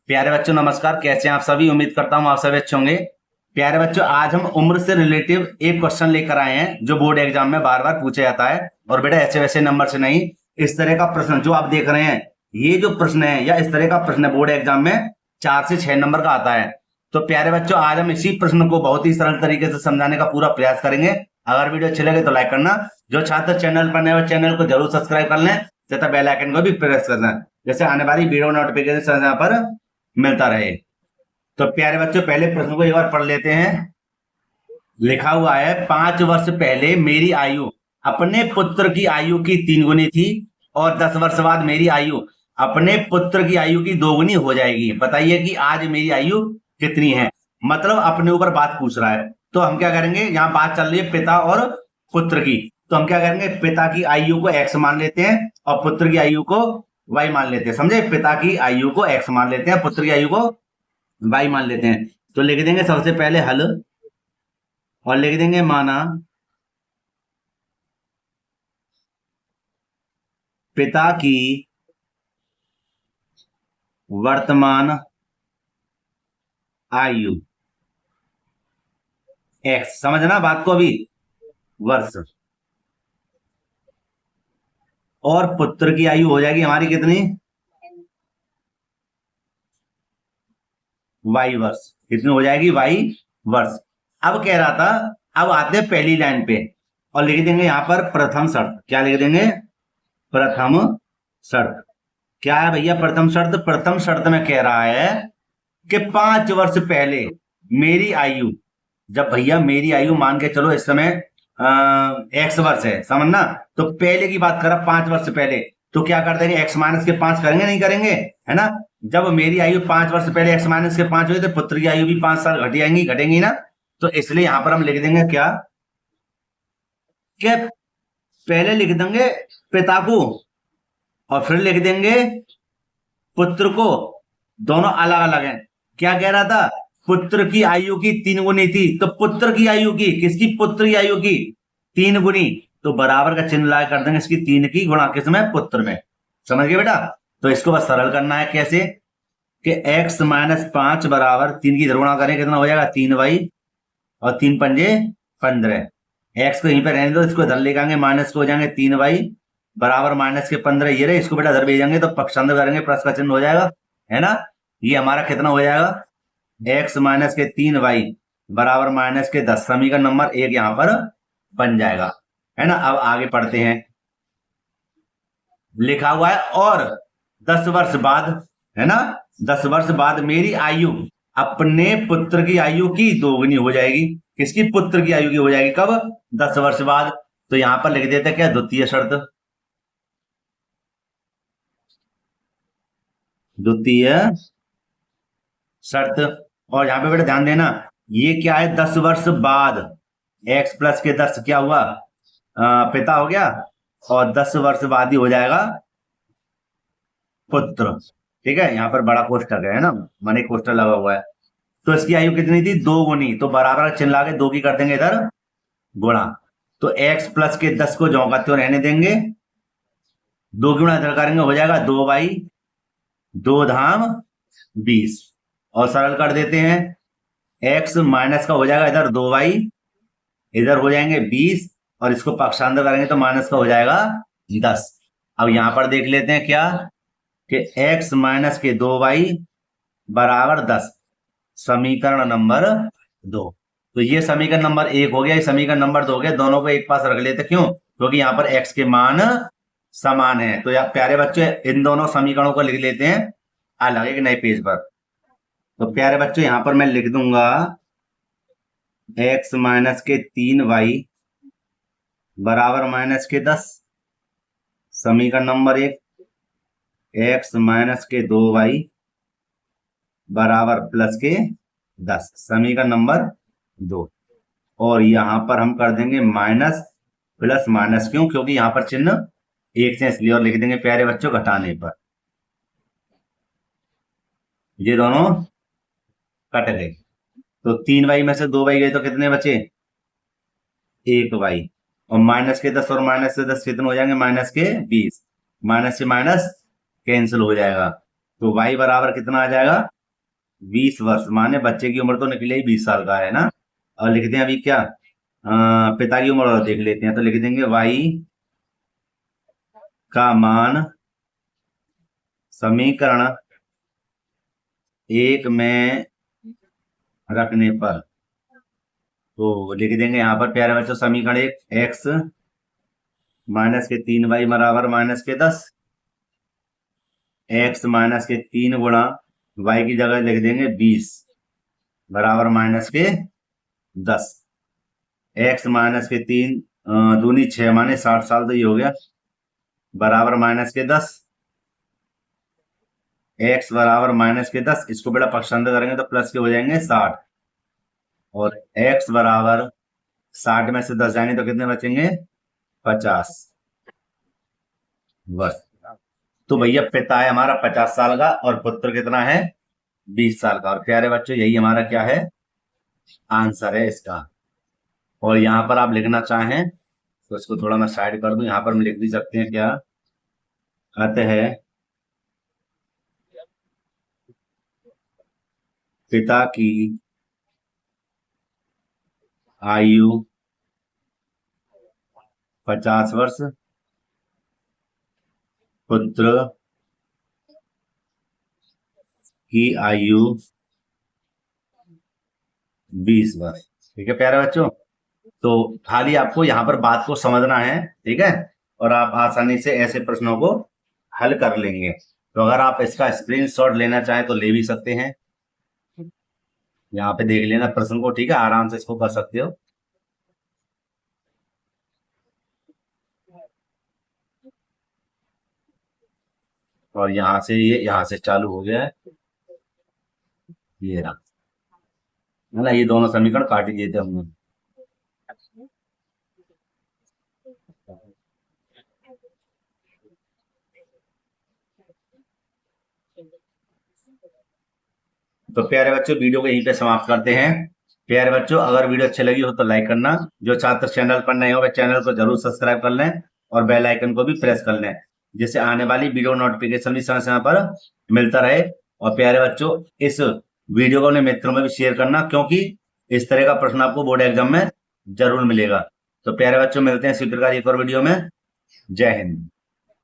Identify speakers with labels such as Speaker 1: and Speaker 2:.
Speaker 1: प्यारे बच्चों नमस्कार। कैसे हैं आप सभी? उम्मीद करता हूं आप सभी अच्छे होंगे। प्यारे बच्चों, आज हम उम्र से रिलेटिव एक क्वेश्चन लेकर आए हैं जो बोर्ड एग्जाम में बार बार पूछा जाता है। और बेटा ऐसे वैसे नंबर से नहीं, इस तरह का प्रश्न जो आप देख रहे हैं, ये जो प्रश्न है या इस तरह का प्रश्न बोर्ड एग्जाम में 4 से 6 नंबर का आता है। तो प्यारे बच्चों, आज हम इसी प्रश्न को बहुत ही सरल तरीके से समझाने का पूरा प्रयास करेंगे। अगर वीडियो अच्छे लगे तो लाइक करना, जो छात्र चैनल पर नए हो चैनल को जरूर सब्सक्राइब कर लें तथा बेल आइकन को भी प्रेस करना, जैसे आने वाली वीडियो नोटिफिकेशन यहाँ पर मिलता रहे। तो प्यारे बच्चों, पहले प्रश्न को एक बार पढ़ लेते हैं। लिखा हुआ है, 5 वर्ष पहले मेरी आयु अपने पुत्र की आयु की 3 गुनी थी और 10 वर्ष बाद मेरी आयु अपने पुत्र की आयु की 2 गुनी हो जाएगी। बताइए कि आज मेरी आयु कितनी है। मतलब अपने ऊपर बात पूछ रहा है। तो हम क्या करेंगे, यहाँ बात चल रही है पिता और पुत्र की, तो हम क्या करेंगे, पिता की आयु को x मान लेते हैं और पुत्र की आयु को y मान लेते हैं। समझे? पिता की आयु को x मान लेते हैं, पुत्र की आयु को y मान लेते हैं। तो लिख देंगे सबसे पहले हल और लिख देंगे माना पिता की वर्तमान आयु x, समझना बात को अभी, वर्ष, और पुत्र की आयु हो जाएगी हमारी कितनी, y वर्ष। कितनी हो जाएगी, y वर्ष। अब कह रहा था, अब आते हैं पहली लाइन पे और लिख देंगे यहां पर प्रथम शर्त। क्या लिख देंगे? प्रथम शर्त। क्या है भैया प्रथम शर्त? प्रथम शर्त में कह रहा है कि 5 वर्ष पहले मेरी आयु, जब भैया मेरी आयु मान के चलो इस समय x वर्ष है, समझना। तो पहले की बात करा 5 वर्ष पहले, तो क्या कर देंगे, x माइनस के 5 करेंगे, नहीं करेंगे, है ना। जब मेरी आयु 5 वर्ष पहले x माइनस के 5 हुई तो पुत्र की आयु भी 5 साल घट जाएंगी, घटेंगी ना। तो इसलिए यहां पर हम लिख देंगे क्या, कि पहले लिख देंगे पिता को और फिर लिख देंगे पुत्र को। दोनों अलग अलग हैं। क्या कह रहा था, पुत्र की आयु की 3 गुनी थी, तो पुत्र की आयु की, किसकी, पुत्र की आयु की 3 गुनी, तो बराबर का चिन्ह लगा कर देंगे इसकी 3 की गुणा किसमें, पुत्र में। समझ गए बेटा? तो इसको बस सरल करना है। कैसे कि x माइनस 5 बराबर 3 की इधर गुणा करें, कितना हो जाएगा, 3y और 3 पंजे 15। x को यहीं पे रहने दो, इसको इधर ले जाएंगे, माइनस को हो जाएंगे 3y बराबर माइनस के 15। ये रहे, इसको बेटा इधर भेजेंगे तो पक्षांतर करेंगे, प्लस का चिन्ह हो जाएगा, है ना। ये हमारा कितना हो जाएगा, x माइनस के 3y बराबर माइनस के 10। समीकरण नंबर 1 यहां पर बन जाएगा, है ना। अब आगे पढ़ते हैं। लिखा हुआ है और 10 वर्ष बाद, है ना, 10 वर्ष बाद मेरी आयु अपने पुत्र की आयु की 2 गुनी हो जाएगी। किसकी, पुत्र की आयु की हो जाएगी। कब, 10 वर्ष बाद। तो यहां पर लिख देते क्या, द्वितीय शर्त, द्वितीय शर्त। और यहां पे बेटा ध्यान देना, ये क्या है, 10 वर्ष बाद, x प्लस के 10 क्या हुआ, पिता हो गया, और 10 वर्ष बाद ही हो जाएगा पुत्र। ठीक है, यहाँ पर बड़ा कोष्टक है ना, माने कोष्टक लगा हुआ है। तो इसकी आयु कितनी थी, 2 गुनी, तो बराबर चिन्ह लाके 2 की कर देंगे इधर गुणा। तो x प्लस के 10 को ज्यों का त्यों रहने देंगे, 2 की गुणा इधर करेंगे, हो जाएगा 2y 2 धाम 20 और सरल कर देते हैं। x माइनस का हो जाएगा इधर 2y, इधर हो जाएंगे 20 और इसको पक्षांतर करेंगे तो माइनस का हो जाएगा 10। अब यहां पर देख लेते हैं क्या, कि x माइनस के 2y बराबर 10, समीकरण नंबर 2। तो ये समीकरण नंबर 1 हो गया, ये समीकरण नंबर 2 हो गया। दोनों को एक पास रख लेते, क्यों, क्योंकि यहाँ पर x के मान समान है। तो यार प्यारे बच्चों, इन दोनों समीकरणों को लिख लेते हैं अलग एक नए पेज पर। तो प्यारे बच्चों, यहां पर मैं लिख दूंगा x माइनस के 3y बराबर माइनस के 10, समीकरण नंबर 1, x माइनस के 2y बराबर प्लस के 10, समीकरण नंबर 2। और यहां पर हम कर देंगे माइनस प्लस माइनस, क्यों, क्योंकि यहां पर चिन्ह एक से इसलिए, और लिख देंगे प्यारे बच्चों घटाने पर। ये दोनों कट गए, तो 3y में से 2y गए तो कितने बचे, 1y, और माइनस के 10 और माइनस से 10 कितने हो जाएंगे, माइनस के 20, माइनस से माइनस कैंसिल हो जाएगा। तो y बराबर कितना आ जाएगा, 20 वर्ष, माने बच्चे की उम्र तो निकली ही 20 साल का है ना। और लिखते हैं अभी क्या, पिता की उम्र और देख लेते हैं, तो लिख देंगे y का मान समीकरण 1 में रखने पर, तो लिख देंगे यहाँ पर प्यारे बच्चों समीकरण 1, x माइनस के 3y बराबर माइनस के 10, x माइनस के 3 गुणा y की जगह लिख देंगे 20 बराबर माइनस के 10, x माइनस के 3 दूनी 6 माने 60 साल, तो ये हो गया बराबर माइनस के 10, x बराबर माइनस के 10, इसको बेटा पक्षांतर करेंगे तो प्लस के हो जाएंगे 60, और x बराबर 60 में से 10 जाएंगे तो कितने बचेंगे 50 वर्ष। तो भैया पिता है हमारा 50 साल का और पुत्र कितना है 20 साल का। और प्यारे बच्चों यही हमारा क्या है आंसर है इसका। और यहाँ पर आप लिखना चाहें तो इसको थोड़ा मैं साइड कर दूं, यहाँ पर हम लिख भी सकते हैं क्या, अतः पिता की आयु 50 वर्ष, पुत्र की आयु 20 वर्ष। ठीक है प्यारे बच्चों, तो खाली आपको यहाँ पर बात को समझना है, ठीक है, और आप आसानी से ऐसे प्रश्नों को हल कर लेंगे। तो अगर आप इसका स्क्रीनशॉट लेना चाहें तो ले भी सकते हैं, यहाँ पे देख लेना प्रश्न को, ठीक है, आराम से इसको कर सकते हो। और यहाँ से ये यहाँ से चालू हो गया है, ये रहा है ना, ये दोनों समीकरण काट ही देते हमने। तो प्यारे बच्चों वीडियो को यहीं पे समाप्त करते हैं। प्यारे बच्चों अगर वीडियो अच्छी लगी हो तो लाइक करना, जो छात्र चैनल पर नए हो वे चैनल को जरूर सब्सक्राइब कर लें और बेल आइकन को भी प्रेस कर लें, जिससे आने वाली वीडियो नोटिफिकेशन भी समय समय पर मिलता रहे। और प्यारे बच्चों इस वीडियो को अपने मित्रों में भी शेयर करना, क्योंकि इस तरह का प्रश्न आपको बोर्ड एग्जाम में जरूर मिलेगा। तो प्यारे बच्चों मिलते हैं इसी प्रकार एक और वीडियो में। जय हिंद।